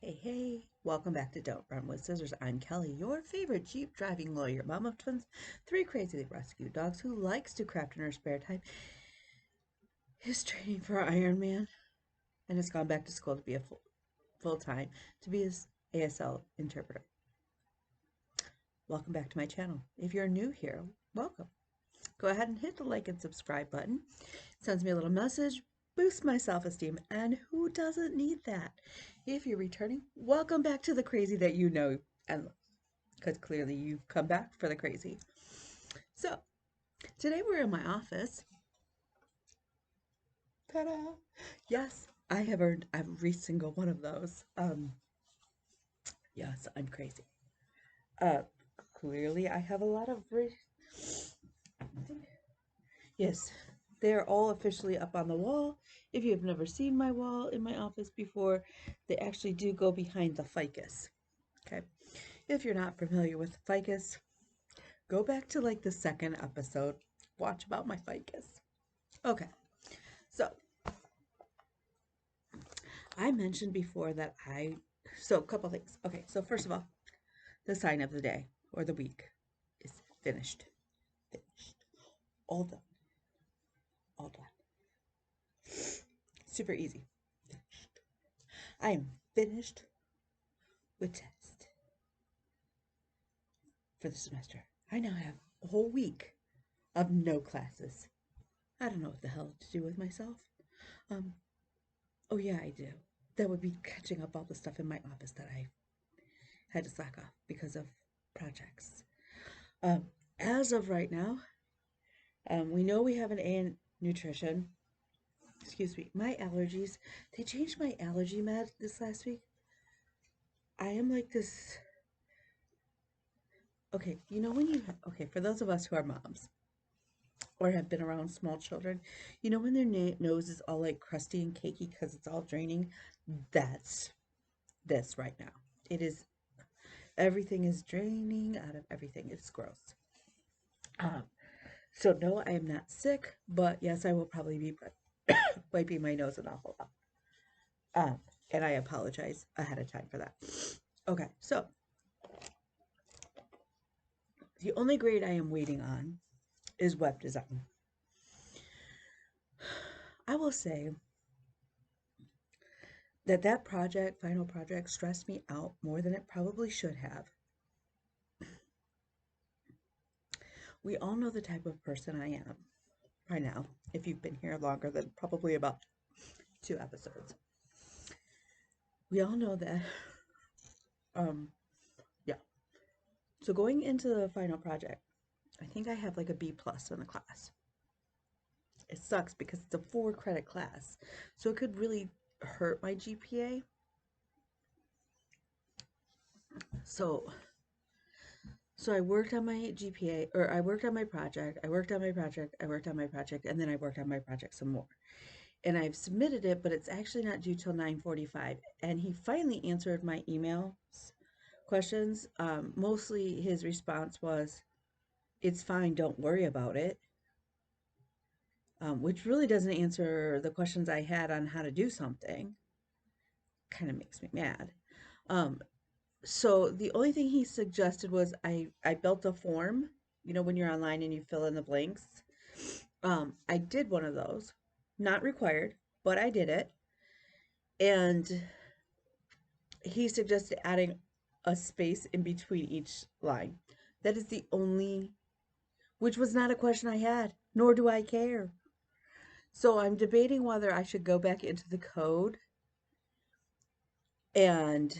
Hey, welcome back to Don't Run with Scissors. I'm Kelly, your favorite Jeep driving lawyer, mom of twins, three crazily rescued dogs who likes to craft in her spare time, is training for Iron Man, and has gone back to school to be a full time to be his ASL interpreter. Welcome back to my channel. If you're new here, welcome. Go ahead and hit the like and subscribe button. It sends me a little message, boosts my self-esteem, and who doesn't need that? If you're returning, welcome back to the crazy that you know and love, because clearly you've come back for the crazy. So today we're in my office. Ta-da! Yes, I have earned every single one of those. Yes, I'm crazy. Uh, Clearly I have a lot of yes, they're all officially up on the wall. If you have never seen my wall in my office before, they actually do go behind the ficus. Okay. If you're not familiar with ficus, go back to like the second episode, watch about my ficus. Okay. So I mentioned before that so a couple things. Okay. So first of all, the sign of the day or the week is finished. Finished. All done. All done. Super easy. Finished. I am finished with test for the semester. I now have a whole week of no classes. I don't know what the hell to do with myself. Um, oh yeah, I do. That would be catching up all the stuff in my office that I had to slack off because of projects. Um, as of right now, we know we have an A in nutrition. Excuse me, my allergies. They changed my allergy med this last week. I am like this. Okay, you know when okay, for those of us who are moms or have been around small children, you know when their nose is all like crusty and cakey because it's all draining? That's this right now. It is, everything is draining out of everything. It's gross. Um, so no, I am not sick, but yes, I will probably be wiping my nose an awful lot. And I apologize ahead of time for that. Okay, so the only grade I am waiting on is web design. I will say that final project, stressed me out more than it probably should have. We all know the type of person I am by now, if you've been here longer than probably about 2 episodes. We all know that. Yeah. So going into the final project, I think I have like a B plus in the class. It sucks because it's a 4 credit class, so it could really hurt my GPA. So so I worked on my GPA, or I worked on my project, I worked on my project, I worked on my project, and then I worked on my project some more. And I've submitted it, but it's actually not due till 9:45. And he finally answered my email questions. Mostly his response was, "It's fine, don't worry about it," which really doesn't answer the questions I had on how to do something. Kind of makes me mad. Um, so the only thing he suggested was I built a form, you know, when you're online and you fill in the blanks. I did one of those, not required, but I did it. And he suggested adding a space in between each line. That is the only, which was not a question I had, nor do I care. So I'm debating whether I should go back into the code and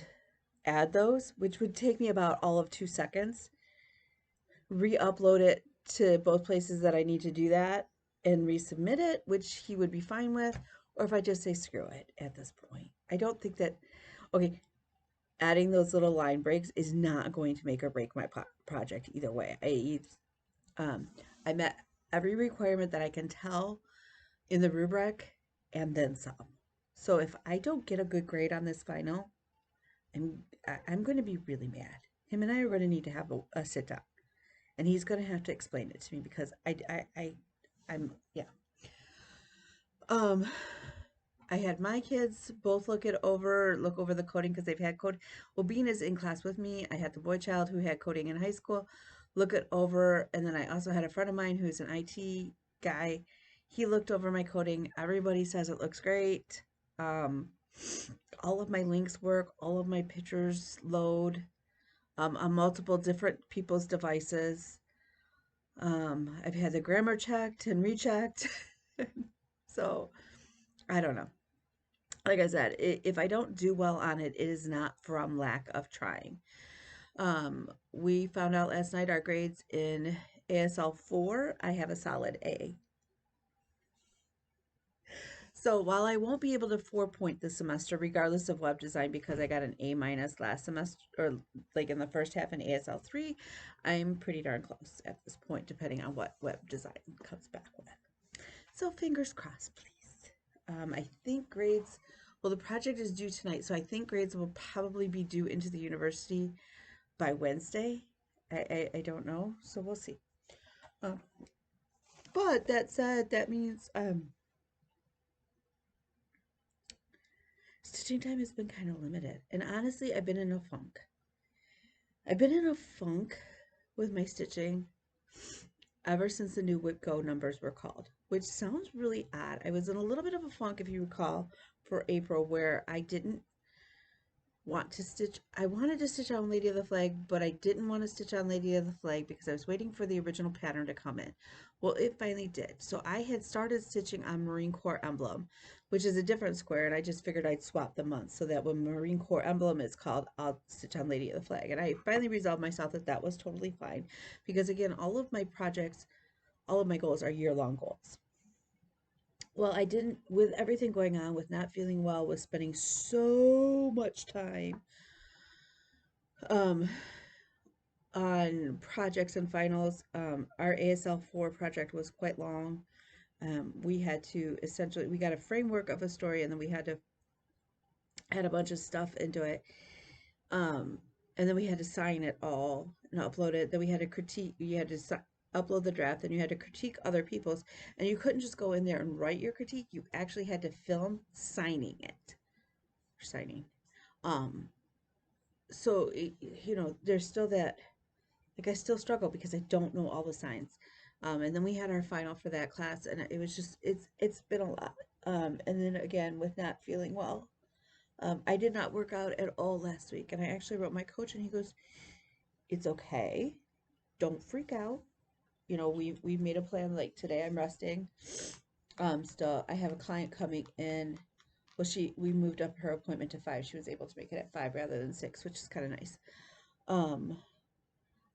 add those, which would take me about all of 2 seconds, re-upload it to both places that I need to do that, and resubmit it, which he would be fine with, or if I just say screw it at this point. I don't think that, okay, adding those little line breaks is not going to make or break my project either way. I met every requirement that I can tell in the rubric and then some. So if I don't get a good grade on this final, I'm going to be really mad. Him and I are going to need to have a sit down, and he's going to have to explain it to me because I'm yeah. Um, I had my kids both look over the coding because they've had code. Well, Bean is in class with me. I had the boy child who had coding in high school look it over, and then I also had a friend of mine who's an IT guy. He looked over my coding. Everybody says it looks great. Um, all of my links work. All of my pictures load on multiple different people's devices. I've had the grammar checked and rechecked. So I don't know. Like I said, if I don't do well on it, it is not from lack of trying. We found out last night our grades in ASL 4, I have a solid A. So while I won't be able to 4-point this semester, regardless of web design, because I got an A minus last semester, or like in the first half in ASL 3, I'm pretty darn close at this point, depending on what web design comes back with. So fingers crossed, please. I think grades, well, the project is due tonight, so I think grades will probably be due into the university by Wednesday. I don't know, so we'll see. Um, but that said, that means stitching time has been kind of limited. And honestly, I've been in a funk. I've been in a funk with my stitching ever since the new wipgo numbers were called, which sounds really odd. I was in a little bit of a funk, if you recall, for April, where I didn't want to stitch. I wanted to stitch on Lady of the Flag, but I didn't want to stitch on Lady of the Flag because I was waiting for the original pattern to come in. Well, it finally did. So I had started stitching on Marine Corps Emblem, which is a different square, and I just figured I'd swap the months so that when Marine Corps Emblem is called, I'll stitch on Lady of the Flag. And I finally resolved myself that that was totally fine because, again, all of my projects, all of my goals are year-long goals. Well, I didn't, with everything going on, with not feeling well, with spending so much time um, on projects and finals. Our ASL 4 project was quite long. We had to essentially, we got a framework of a story and then we had to add a bunch of stuff into it. Um, and then we had to sign it all and upload it. Then we had to critique, you had to upload the draft, and you had to critique other people's, and you couldn't just go in there and write your critique. You actually had to film signing it. Signing. Um, so, there's still that, like, I still struggle because I don't know all the signs. And then we had our final for that class, and it was just, it's been a lot. And then again, with not feeling well, I did not work out at all last week. And I actually wrote my coach, and he goes, "It's okay. Don't freak out. We've made a plan. Like today, I'm resting. Still, I have a client coming in. Well, we moved up her appointment to 5. She was able to make it at 5 rather than 6, which is kind of nice.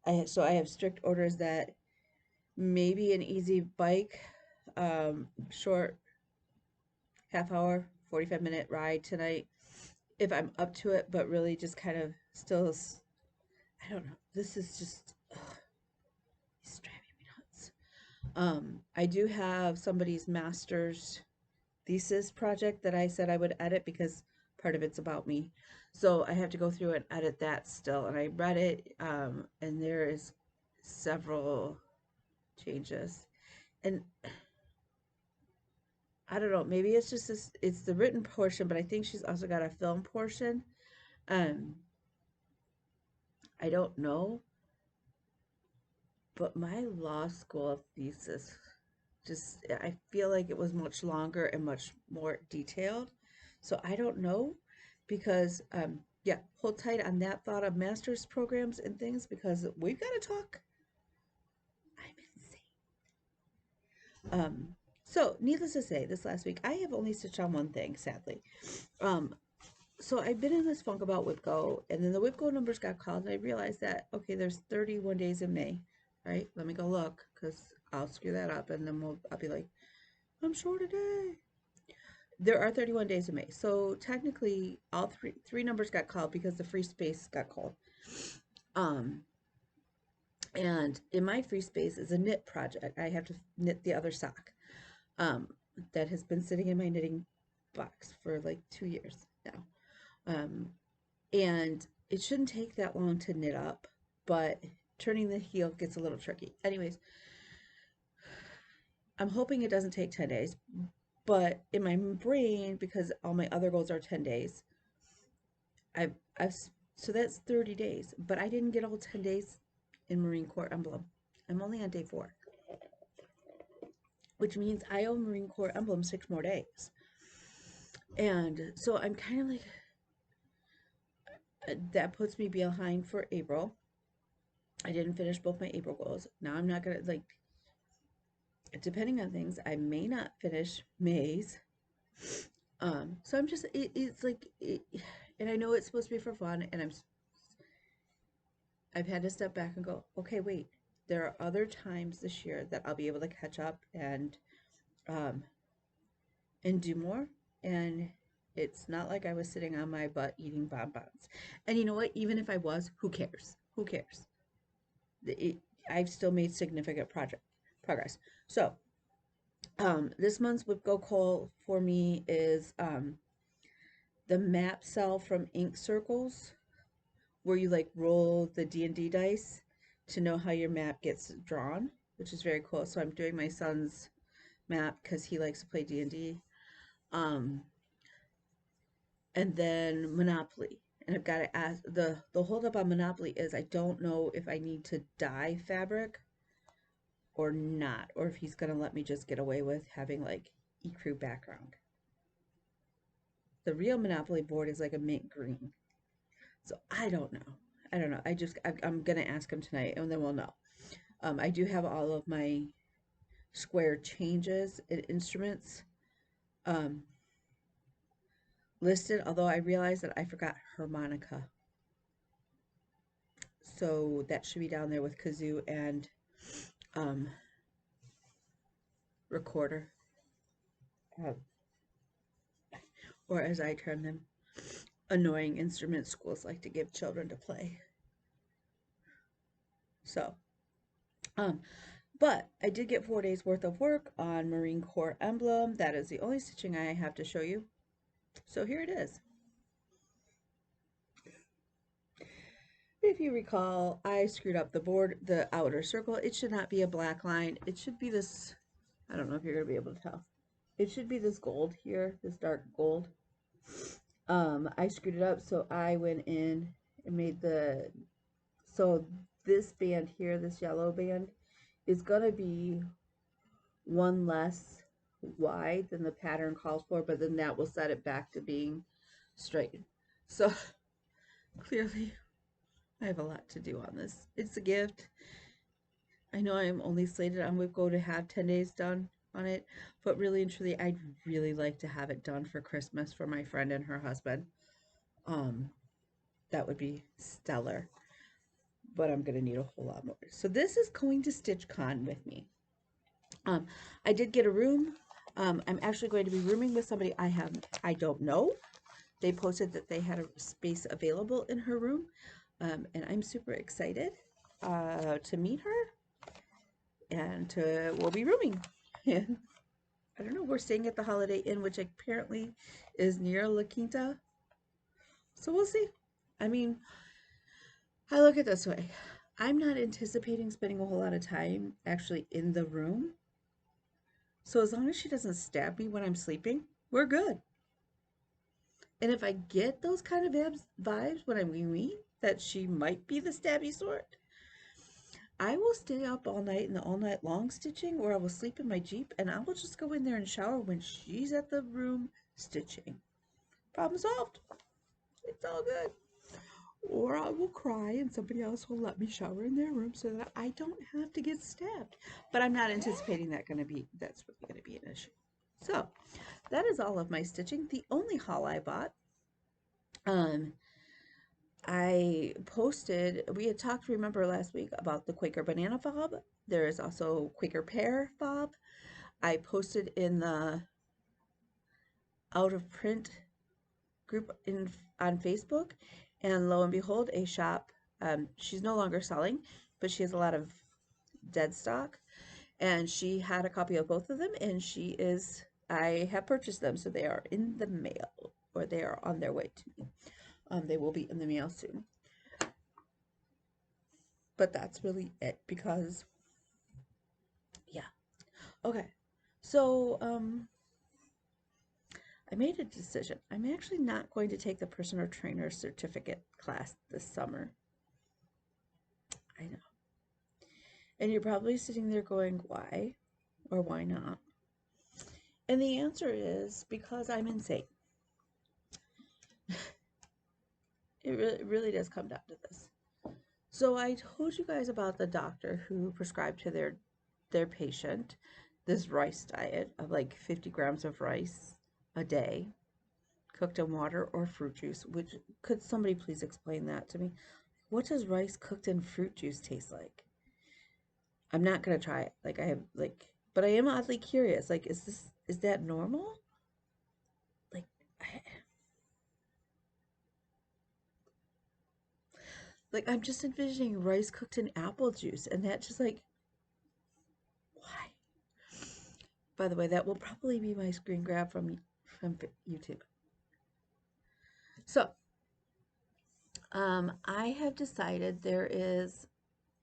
I have strict orders that maybe an easy bike, short half hour, 45-minute ride tonight if I'm up to it, but really just kind of still, I don't know. This is just, he's driving me nuts. I do have somebody's master's thesis project that I said I would edit because part of it's about me. So I have to go through and edit that still. And I read it, and there is several changes. And I don't know, maybe it's just this, it's the written portion, but I think she's also got a film portion. Um, I don't know, but my law school thesis just, I feel like it was much longer and much more detailed. So I don't know because, yeah, hold tight on that thought of master's programs and things because we've got to talk. I'm insane. So needless to say, this last week, I have only stitched on one thing, sadly. So I've been in this funk about wipgo, and then the wipgo numbers got called, and I realized that, okay, there's 31 days in May, right? Let me go look, because I'll screw that up, and then I'll be like, I'm short a day. There are 31 days in May. So technically, all three numbers got called because the free space got called. And in my free space is a knit project. I have to knit the other sock. That has been sitting in my knitting box for like 2 years now. And it shouldn't take that long to knit up, but turning the heel gets a little tricky. Anyways, I'm hoping it doesn't take 10 days, But in my brain, because all my other goals are 10 days, I've so that's 30 days, but I didn't get all 10 days in Marine Corps Emblem. I'm only on day 4, which means I owe Marine Corps Emblem 6 more days. And so I'm kind of like, that puts me behind for April. I didn't finish both my April goals. Now I'm not gonna, like, depending on things, I may not finish May's. So I'm just, it's like, and I know it's supposed to be for fun, and I've had to step back and go, okay, wait, there are other times this year that I'll be able to catch up um, and do more. And it's not like I was sitting on my butt eating bonbons. And you know what? Even if I was, who cares? Who cares? It, I've still made significant progress. So this month's wipgo goal for me is the map cell from Ink Circles, where you like roll the D&D dice to know how your map gets drawn, which is very cool. So I'm doing my son's map because he likes to play D&D. And then Monopoly. And I've got to ask, the hold up on Monopoly is I don't know if I need to dye fabric or not, or if he's going to let me just get away with having like ecru background. The real Monopoly board is like a mint green. So I don't know. I don't know. I'm going to ask him tonight and then we'll know. I do have all of my square changes and instruments listed, although I realized that I forgot harmonica. So that should be down there with kazoo and recorder, or as I term them, annoying instruments schools like to give children to play. So, but I did get 4 days worth of work on Marine Corps Emblem. That is the only stitching I have to show you. So here it is. If you recall, I screwed up the board, the outer circle. It should not be a black line. It should be this, I don't know if you're going to be able to tell. It should be this gold here, this dark gold. I screwed it up, so I went in and made so this band here, this yellow band, is going to be one less wide than the pattern calls for, but then that will set it back to being straight. So clearly I have a lot to do on this. It's a gift. I know I'm only slated on wipgo to have 10 days done on it, but really and truly I'd really like to have it done for Christmas for my friend and her husband. That would be stellar, but I'm going to need a whole lot more. So this is going to StitchCon with me. I did get a room. I'm actually going to be rooming with somebody I don't know. They posted that they had a space available in her room, and I'm super excited to meet her, and we'll be rooming. And I don't know, we're staying at the Holiday Inn, which apparently is near La Quinta. So we'll see. I mean, I look at it this way. I'm not anticipating spending a whole lot of time actually in the room. So as long as she doesn't stab me when I'm sleeping, we're good. And if I get those kind of vibes when I'm wee that she might be the stabby sort, I will stay up all night and all night long stitching, or I will sleep in my Jeep and I will just go in there and shower when she's at the room stitching. Problem solved. It's all good. Or I will cry and somebody else will let me shower in their room so that I don't have to get stabbed. But I'm not anticipating that's really going to be an issue. So that is all of my stitching. The only haul I bought, I posted, we had talked, remember last week, about the Quaker banana fob. There is also Quaker pear fob. I posted in the out of print group on Facebook, and lo and behold, a shop, she's no longer selling, but she has a lot of dead stock, and she had a copy of both of them, and I have purchased them, so they are in the mail, or they are on their way to me. They will be in the mail soon. But that's really it, because yeah. Okay, so I made a decision. I'm actually not going to take the personal trainer certificate class this summer. I know. And you're probably sitting there going, why or why not? And the answer is because I'm insane. It really does come down to this. So I told you guys about the doctor who prescribed to their patient this rice diet of like 50 grams of rice a day, cooked in water or fruit juice. Which, could somebody please explain that to me? What does rice cooked in fruit juice taste like? I'm not gonna try it. Like I have like, but I am oddly curious. Like, is that normal? Like, I'm just envisioning rice cooked in apple juice, and that just like, why? By the way, that will probably be my screen grab from YouTube. So, I have decided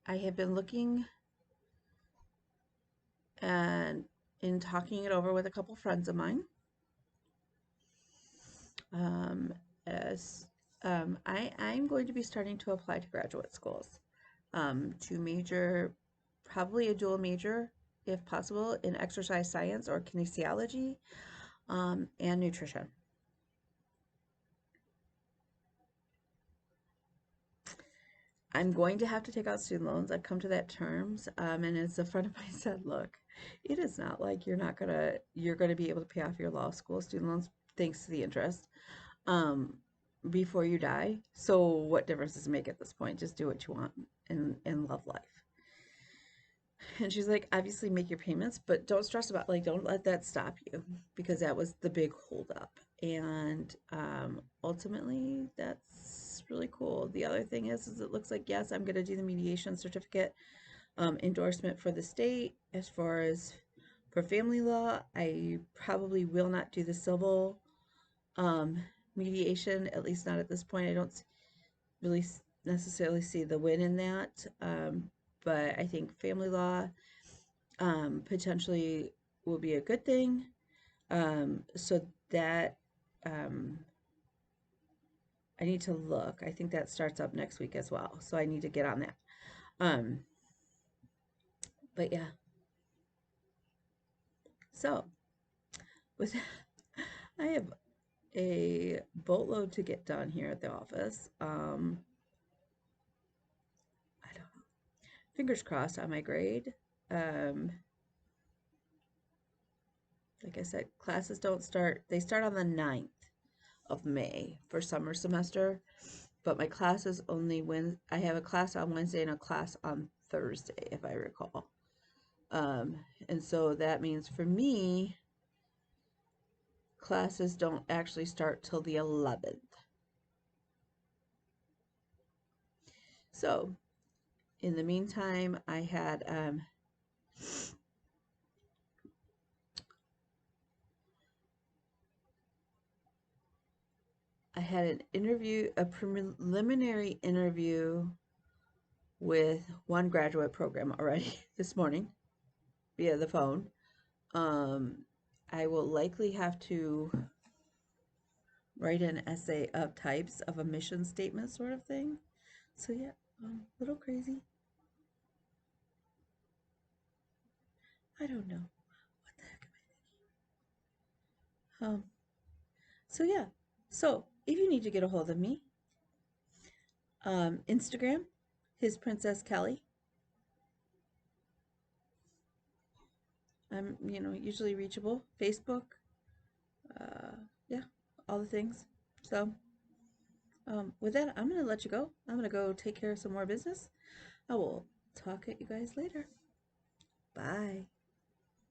I have been looking and in talking it over with a couple friends of mine. As I'm going to be starting to apply to graduate schools, to major, probably a dual major, if possible, in exercise science or kinesiology, and nutrition. I'm going to have to take out student loans. I've come to that terms. And as a friend of mine said, look, it is not like you're gonna be able to pay off your law school student loans thanks to the interest, before you die. So what difference does it make at this point? Just do what you want and love life. And she's like, obviously make your payments, but don't stress about, like, don't let that stop you, because that was the big holdup. And ultimately, that's really cool. The other thing is it looks like, yes, I'm going to do the mediation certificate endorsement for the state. As far as for family law, I probably will not do the civil mediation, at least not at this point. I don't really necessarily see the win in that. But I think family law potentially will be a good thing. So that I need to look. I think that starts up next week as well. So I need to get on that. But yeah. So with that, I have a boatload to get done here at the office. I don't know. Fingers crossed on my grade. Like I said, classes don't start. They start on the 9th of May for summer semester. But my class is only I have a class on Wednesday and a class on Thursday, if I recall. And so that means for me, classes don't actually start till the 11th. So in the meantime, I had an interview, a preliminary interview with one graduate program already this morning via the phone. I will likely have to write an essay of types of a mission statement sort of thing. So yeah, a little crazy. I don't know. What the heck am I thinking? So yeah. So if you need to get a hold of me, Instagram, his Princess Kelly. I'm, usually reachable. Facebook, yeah, all the things. So, with that, I'm gonna let you go. I'm gonna go take care of some more business. I will talk at you guys later. Bye.